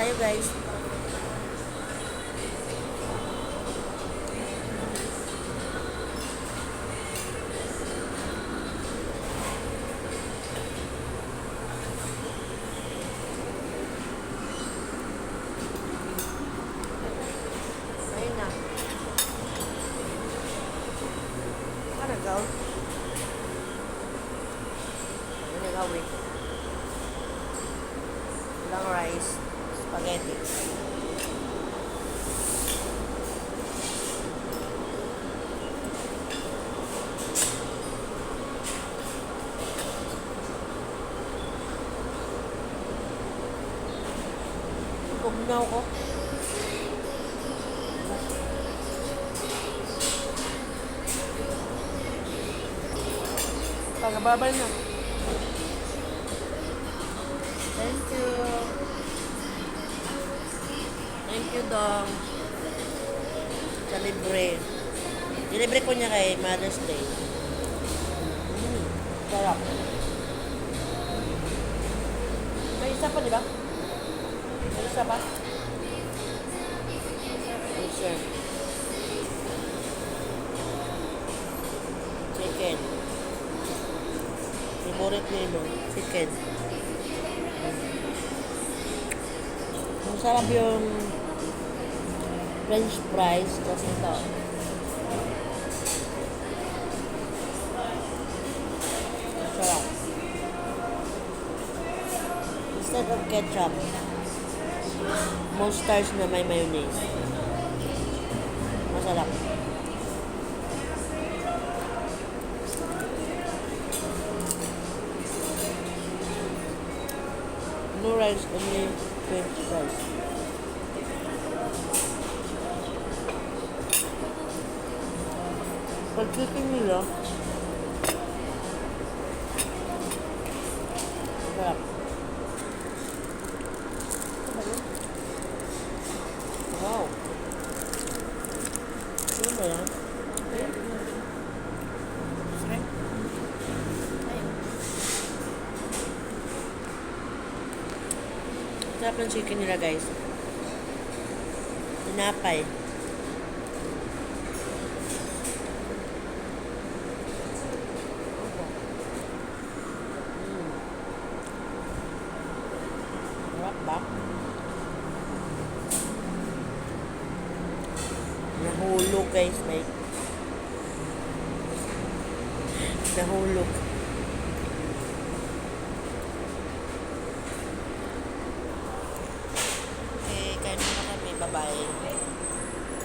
tayo guys. Ayun na. Ano daw? Ano gawin? Lang rice, spaghetti. Pugnaw ko. Pagababal na. Thank you. Thank you, Dong. Sa libre. Dilibre ko niya kay Mother's Day. Sarap. May isa pa, di ba? May isa pa? Yes, sir. Chicken. Favorite nilo. Chicken. Masarap yung French fries. Tapos ito. Masarap. Instead of ketchup, mustard na may mayonnaise. Masarap. No rice, only French fries. Pag chicken nila, masarap. Wow. Ano ba yan? Sarap ng chicken nila guys. Tinapay. Sarap ba? Nahulog guys, like. Nahulog. Okay, kain muna kami. Bye-bye.